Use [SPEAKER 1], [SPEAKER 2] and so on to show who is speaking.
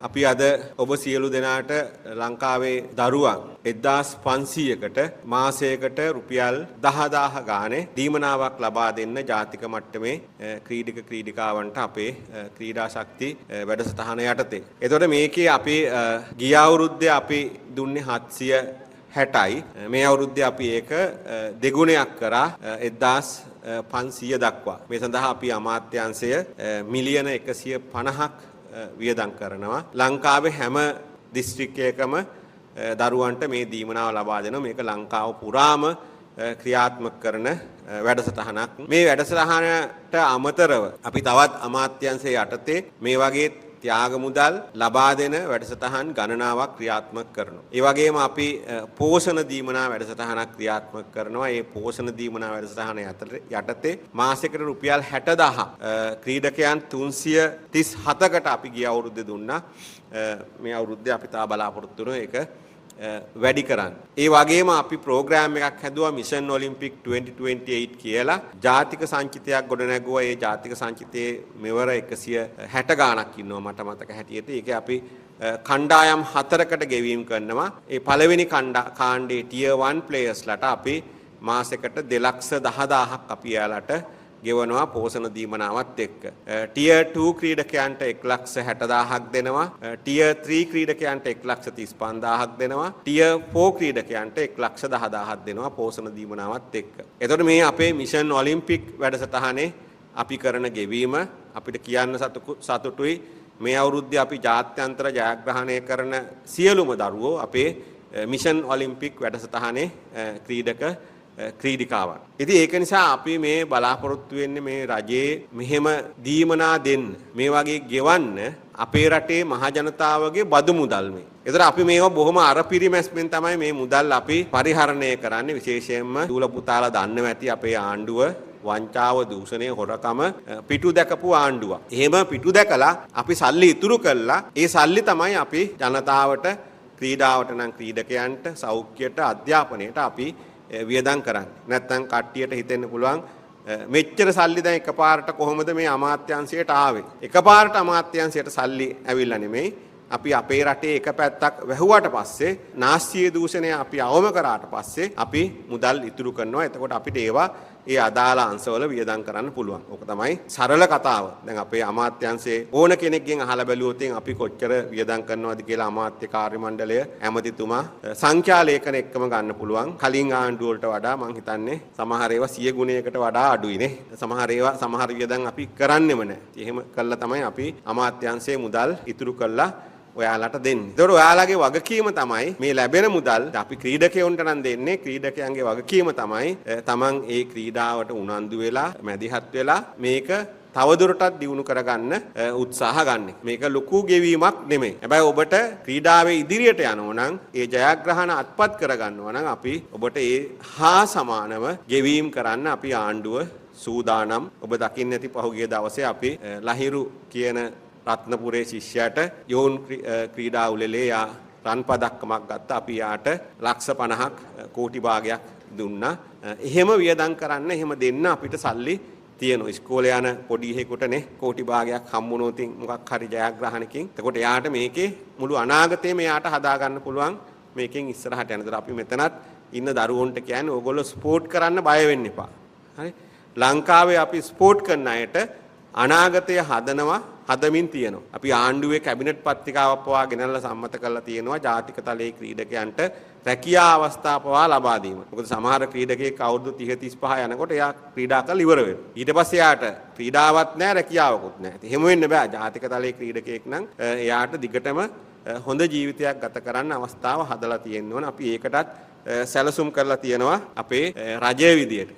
[SPEAKER 1] අපි අද ඔබ සියලු දෙනාට ලංකාවේ දරුවන් 1500කට මාසයකට රුපියල් 10000 ගානේ දීමනාවක් ලබා දෙන්න ජාතික මට්ටමේ ක්‍රීඩක ක්‍රීඩිකාවන්ට අපේ ක්‍රීඩා ශක්ති වැඩසටහන යටතේ. එතකොට මේකේ අපි ගිය අවුරුද්දේ අපි දුන්නේ 760යි. මේ අවුරුද්දේ අපි ඒක දෙගුණයක් කරා 1500 දක්වා. මේ සඳහා අපි අමාත්‍යාංශය මිලියන 150ක් වියදම් කරනවා. ලංකාවේ හැම දිස්ත්‍රික්කයකම දරුවන්ට මේ දීමනාව ලබා දෙනවා. මේක ලංකාව පුරාම ක්‍රියාත්මක කරන වැඩසටහනක්. මේ වැඩසටහනට අමතරව අපි තවත් අමාත්‍යාංශයේ යටතේ මේ වගේ ත්‍යාග මුදල් ලබා දෙන වැඩසටහන් ගණනාවක් ක්‍රියාත්මක කරනවා. ඒ වගේම අපි පෝෂණ දීමනා වැඩසටහනක් ක්‍රියාත්මක කරනවා. මේ පෝෂණ දීමනා වැඩසටහන යටතේ මාසෙකට රුපියල් 60000 ක්‍රීඩකයන් 337කට අපි ගිය අවුරුද්දේ දුන්නා. මේ අවුරුද්දේ අපි තා බලාපොරොත්තු වෙනවා ඒක වැඩි කරන්න. ඒ වගේම අපි ප්‍රෝග්‍රෑම් එකක් හැදුවා මිෂන් ඔලිම්පික් 2028 කියලා. ජාතික සංචිතයක් ගොඩනැගුවා. ඒ ජාතික සංචිතයේ මෙවර 160 ගාණක් ඉන්නවා මට මතක හැටියට. ඒකේ අපි කණ්ඩායම් 4කට ගෙවීම් කරනවා. ඒ පළවෙනි කාණ්ඩේ tier 1 players-ලට අපි මාසෙකට 210000ක් අපි යාලට ගෙවනවා පෝෂණ දීමනාවත් එක්ක. ටියර් 2 ක්‍රීඩකයන්ට 160000ක් දෙනවා. ටියර් 3 ක්‍රීඩකයන්ට 135000ක් දෙනවා. ටියර් 4 ක්‍රීඩකයන්ට 110000ක් දෙනවා පෝෂණ දීමනාවත් එක්ක. එතකොට මේ අපේ මිෂන් ඔලිම්පික් වැඩසටහනේ අපි කරන ගෙවීම අපිට කියන්න සතුටුයි. මේ අවුරුද්දේ අපි ජාත්‍යන්තර ජයග්‍රහණය කරන සියලුම දරුවෝ අපේ මිෂන් ඔලිම්පික් වැඩසටහනේ ක්‍රීඩිකාවන්. ඉතින් ඒක නිසා අපි මේ බලාපොරොත්තු වෙන්නේ මේ රජයේ මෙහෙම දීමනා දෙන්න. මේ වගේ ගෙවන්න අපේ රටේ මහ ජනතාවගේ බදු මුදල් මේ. ඒතර අපි මේව බොහොම අරපිරිමැස්මෙන් තමයි මේ මුදල් අපි පරිහරණය කරන්නේ. විශේෂයෙන්ම දූල පුතාලා දන්නව ඇති අපේ ආණ්ඩුව වංචාව දූෂණය හොරකම පිටු දැකපු ආණ්ඩුවක්. එහෙම පිටු දැකලා අපි සල්ලි ඉතුරු කළා. ඒ සල්ලි තමයි අපි ජනතාවට ක්‍රීඩාවට නම් ක්‍රීඩකයන්ට සෞඛ්‍යයට අධ්‍යාපනයට අපි වියදම් කරන්නේ. නැත්නම් කට්ටියට හිතෙන්න පුළුවන් මෙච්චර සල්ලි දැන් එකපාරට කොහොමද මේ අමාත්‍යාංශයට ආවේ? එකපාරට අමාත්‍යාංශයට සල්ලි ඇවිල්ලා නෙමෙයි. අපි අපේ රටේ එක පැත්තක් වැහුවාට පස්සේ නාස්තිය දූෂණය අපි අවම කරාට පස්සේ අපි මුදල් ඉතුරු කරනවා. එතකොට අපිට ඒවා ඒ අදාළ අංශවල වියදම් කරන්න පුළුවන්. ඕක තමයි සරල කතාව. දැන් අපේ අමාත්‍යාංශයේ ඕන කෙනෙක්ගෙන් අහලා බැලුවොත් අපි කොච්චර වියදම් කරනවද කියලා අමාත්‍ය කාර්ය මණ්ඩලය ඇමතිතුමා සංඛ්‍යා ලේඛන එක්කම ගන්න පුළුවන්. කලින් ආණ්ඩුව වලට වඩා මම හිතන්නේ සමහර ඒවා 100 ගුණයකට වඩා අඩුයිනේ. සමහර වියදම් අපි කරන්නෙම නැහැ. එහෙම කළා තමයි අපි අමාත්‍යාංශයේ මුදල් ඉතුරු කළා ඔයාලට දෙන්නේ. ඒතකොට ඔයාලගේ වගකීම තමයි මේ ලැබෙන මුදල් අපි ක්‍රීඩකයන්ට නම් දෙන්නේ. ක්‍රීඩකයන්ගේ වගකීම තමයි තමන් ඒ ක්‍රීඩාවට උනන්දු වෙලා මැදිහත් වෙලා මේක තවදුරටත් දියුණු කරගන්න උත්සාහ ගන්න. මේක ලොකු ගෙවීමක් නෙමෙයි. හැබැයි ඔබට ක්‍රීඩාවේ ඉදිරියට යනවා නම් ඒ ජයග්‍රහණ අත්පත් කරගන්නවා නම් අපි ඔබට ඒ හා සමානව ගෙවීම් කරන්න අපි ආණ්ඩුව සූදානම්. ඔබ දකින්න ඇති පහුගිය දවසේ අපි ලහිරු කියන රත්නපුරේ ශිෂ්‍යයාට යෝන් ක්‍රීඩා උළෙලේ රන් පදක්කමක් ගත්තා. අපි යාට ලක්ෂ 50ක් කෝටි භාගයක් දුන්නා. එහෙම වියදම් කරන්න එහෙම දෙන්න අපිට සල්ලි තියෙනවා. ඉස්කෝලේ යන පොඩි එහෙකුටනේ කෝටි භාගයක් හම්බුනොත් මොකක් හරි ජයග්‍රහණකින්. එතකොට යාට මේකේ මුළු අනාගතේම යාට හදා ගන්න පුළුවන් මේකෙන් ඉස්සරහට යනතර අපි මෙතනත් ඉන්න දරුවන්ට කියන්නේ ඕගොල්ලෝ ස්පෝර්ට් කරන්න බය වෙන්න එපා. හරි? ලංකාවේ අපි ස්පෝර්ට් කරන අයට අනාගතය හදමින් තියෙනවා. අපි ආණ්ඩුවේ කැබිනට් පත්‍රිකාවක් පවා ගෙනල්ලා සම්මත කරලා තියෙනවා ජාතික තලයේ ක්‍රීඩකයන්ට රැකියා අවස්ථා පවා ලබා දීම. මොකද සමහර ක්‍රීඩකයෙක් අවුරුදු 30 35 යනකොට එයා ක්‍රීඩා කරලා ඉවර වෙනවා. ඊට පස්සේ එයාට ක්‍රීඩාවක් නැහැ රැකියාවකුත් නැහැ. එහෙම වෙන්න බෑ. ජාතික තලයේ ක්‍රීඩකයෙක් නම් එයාට දිගටම හොඳ ජීවිතයක් ගත කරන්න අවස්ථාව හදලා තියෙන්න ඕන. අපි ඒකටත් සැලසුම් කරලා තියෙනවා අපේ රජයේ විදියට.